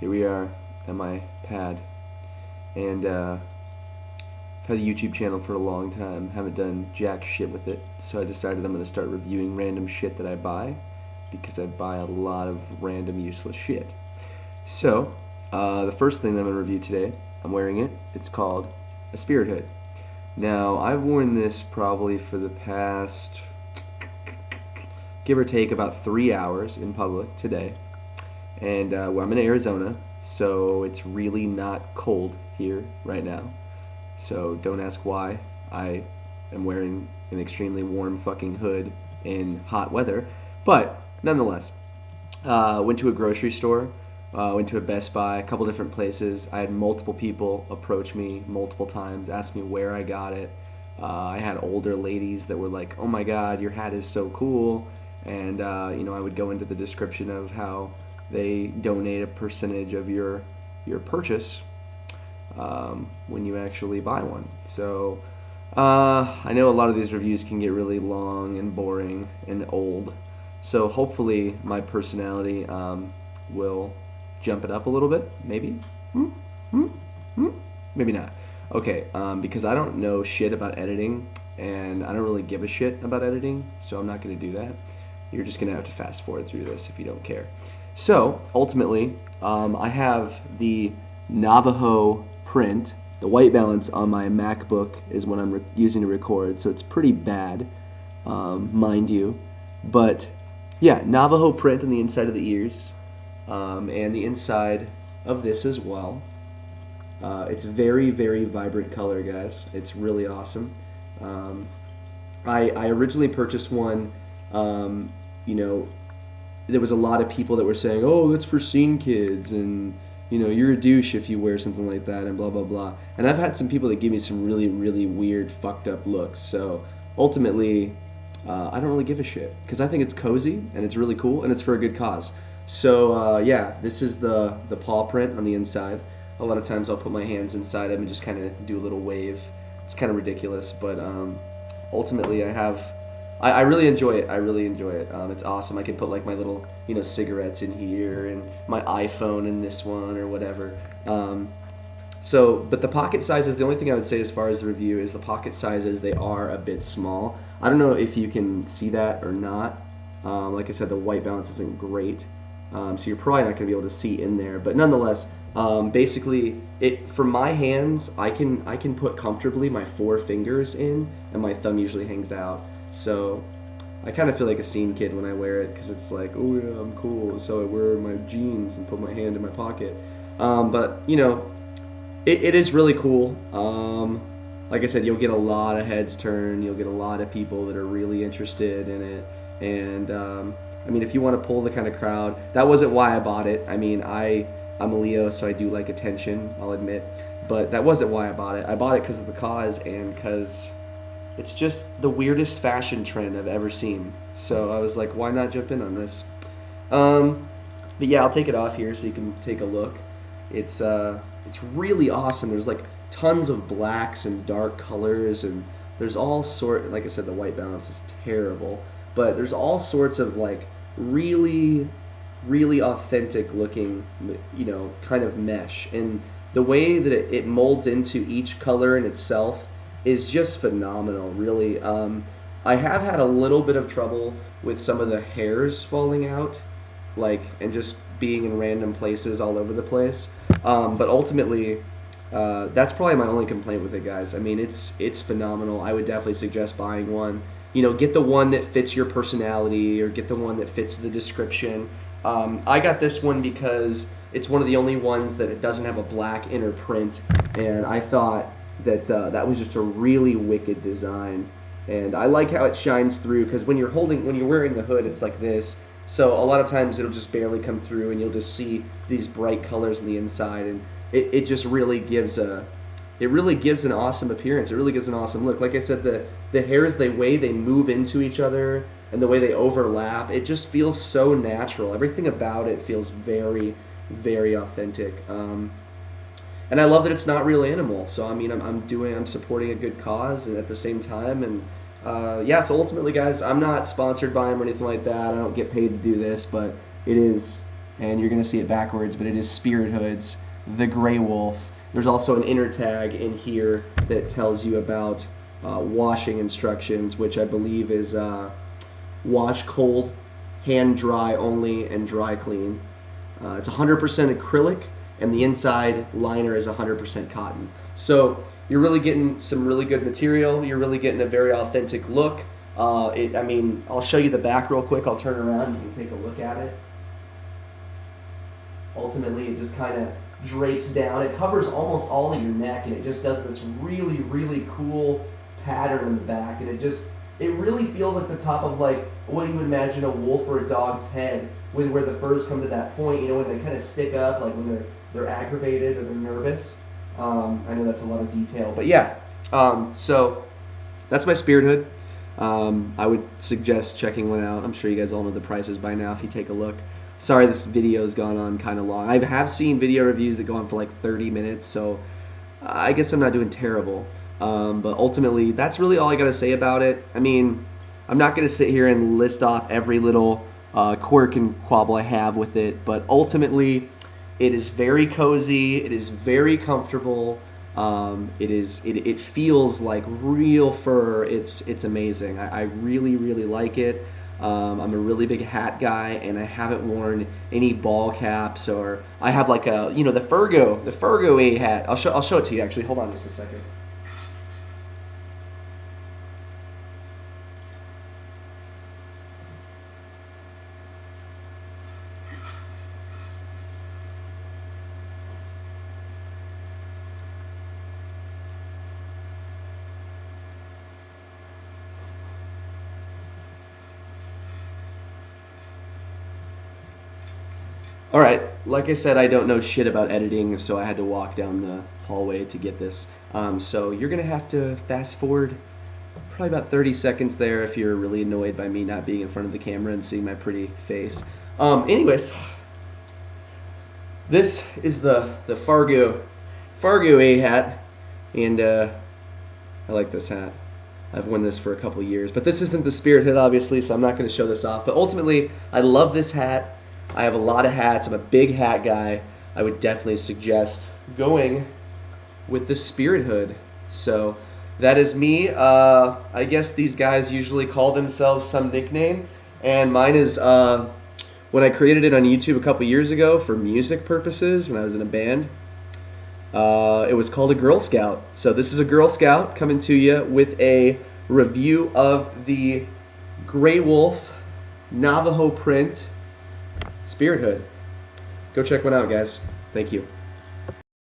here we are at my pad, and I've had a YouTube channel for a long time, haven't done jack shit with it, so I decided I'm going to start reviewing random shit that I buy, because I buy a lot of random useless shit. So, the first thing that I'm going to review today, I'm wearing it, it's called a Spirithood. Now, I've worn this probably for the past, give or take, about 3 hours in public today. And well, I'm in Arizona, so it's really not cold here right now. So don't ask why I am wearing an extremely warm fucking hood in hot weather. But nonetheless, went to a grocery store, went to a Best Buy, a couple different places. I had multiple people approach me multiple times, ask me where I got it. I had older ladies that were like, "Oh my God, your hat is so cool," and I would go into the description of how they donate a percentage of your purchase when you actually buy one. So I know a lot of these reviews can get really long and boring and old. So hopefully my personality will jump it up a little bit. Maybe, maybe not. Okay, because I don't know shit about editing, and I don't really give a shit about editing, so I'm not going to do that. You're just going to have to fast forward through this if you don't care. So, ultimately, I have the Navajo print. The white balance on my MacBook is what I'm using to record, so it's pretty bad, mind you. But, yeah, Navajo print on the inside of the ears, and the inside of this as well. It's very, very vibrant color, guys. It's really awesome. I originally purchased one, there was a lot of people that were saying, "Oh, that's for scene kids," and you're a douche if you wear something like that, and blah blah blah. And I've had some people that give me some really, really weird, fucked up looks. So ultimately, I don't really give a shit because I think it's cozy and it's really cool and it's for a good cause. So yeah, this is the paw print on the inside. A lot of times I'll put my hands inside them and just kind of do a little wave. It's kind of ridiculous, but ultimately I really enjoy it. I really enjoy it. It's awesome. I can put like my little, cigarettes in here and my iPhone in this one or whatever. But the pocket sizes, the only thing I would say as far as the review is the pocket sizes, they are a bit small. I don't know if you can see that or not. Like I said, the white balance isn't great. So you're probably not going to be able to see in there. But nonetheless, basically, for my hands, I can put comfortably my 4 fingers in, and my thumb usually hangs out. So I kind of feel like a scene kid when I wear it because it's like, oh yeah, I'm cool. So I wear my jeans and put my hand in my pocket. But it is really cool. Like I said, you'll get a lot of heads turned. You'll get a lot of people that are really interested in it. And if you want to pull the kind of crowd, that wasn't why I bought it. I'm a Leo, so I do like attention, I'll admit. But that wasn't why I bought it. I bought it because of the cause and because it's just the weirdest fashion trend I've ever seen. So I was like, why not jump in on this? But yeah, I'll take it off here so you can take a look. It's really awesome. There's like tons of blacks and dark colors, and there's all like I said, the white balance is terrible, but there's all sorts of like really, really authentic looking, kind of mesh. And the way that it molds into each color in itself is just phenomenal, really. I have had a little bit of trouble with some of the hairs falling out, and just being in random places all over the place. But ultimately, that's probably my only complaint with it, guys. It's phenomenal. I would definitely suggest buying one. Get the one that fits your personality or get the one that fits the description. I got this one because it's one of the only ones that it doesn't have a black inner print, and I thought that was just a really wicked design. And I like how it shines through because when you're wearing the hood, it's like this. So a lot of times it'll just barely come through, and you'll just see these bright colors on the inside, and it just really gives an awesome appearance. It really gives an awesome look. Like I said, the hairs, the way they move into each other and the way they overlap, it just feels so natural. Everything about it feels very, very authentic. And I love that it's not real animal. So I'm supporting a good cause and at the same time. And so ultimately, guys, I'm not sponsored by them or anything like that. I don't get paid to do this, but it is and you're going to see it backwards, but it is Spirithood's The Gray Wolf. There's also an inner tag in here that tells you about washing instructions, which I believe is wash cold, hand dry only, and dry clean. It's 100% acrylic, and the inside liner is 100% cotton. So you're really getting some really good material. You're really getting a very authentic look. I mean, I'll show you the back real quick. I'll turn around and you can take a look at it. Ultimately, it just kind of drapes down. It covers almost all of your neck, and it just does this really, really cool pattern in the back. And it really feels like the top of like what you would imagine a wolf or a dog's head, with where the furs come to that point, you know, when they kind of stick up, like when they're aggravated or they're nervous. I know that's a lot of detail, but yeah. So that's my Spirithood. I would suggest checking one out. I'm sure you guys all know the prices by now if you take a look. Sorry this video's gone on kind of long. I have seen video reviews that go on for like 30 minutes, so I guess I'm not doing terrible. But ultimately, that's really all I got to say about it. I mean, I'm not going to sit here and list off every little quirk and quabble I have with it, but ultimately, it is very cozy. It is very comfortable. It feels like real fur. It's amazing. I really, really like it. I'm a really big hat guy, and I haven't worn any ball caps, or I have like the Fargo A hat. I'll show it to you actually. Hold on just a second. All right, like I said, I don't know shit about editing, so I had to walk down the hallway to get this. So you're gonna have to fast forward probably about 30 seconds there if you're really annoyed by me not being in front of the camera and seeing my pretty face. Anyways, this is the Fargo A hat, and I like this hat. I've worn this for a couple years, but this isn't the Spirithood, obviously, so I'm not going to show this off. But ultimately, I love this hat. I have a lot of hats. I'm a big hat guy. I would definitely suggest going with the Spirithood. So that is me. I guess these guys usually call themselves some nickname, and mine is when I created it on YouTube a couple years ago for music purposes when I was in a band. It was called a Girl Scout. So this is a Girl Scout coming to you with a review of the Gray Wolf Navajo print Spirithood. Go check one out, guys. Thank you.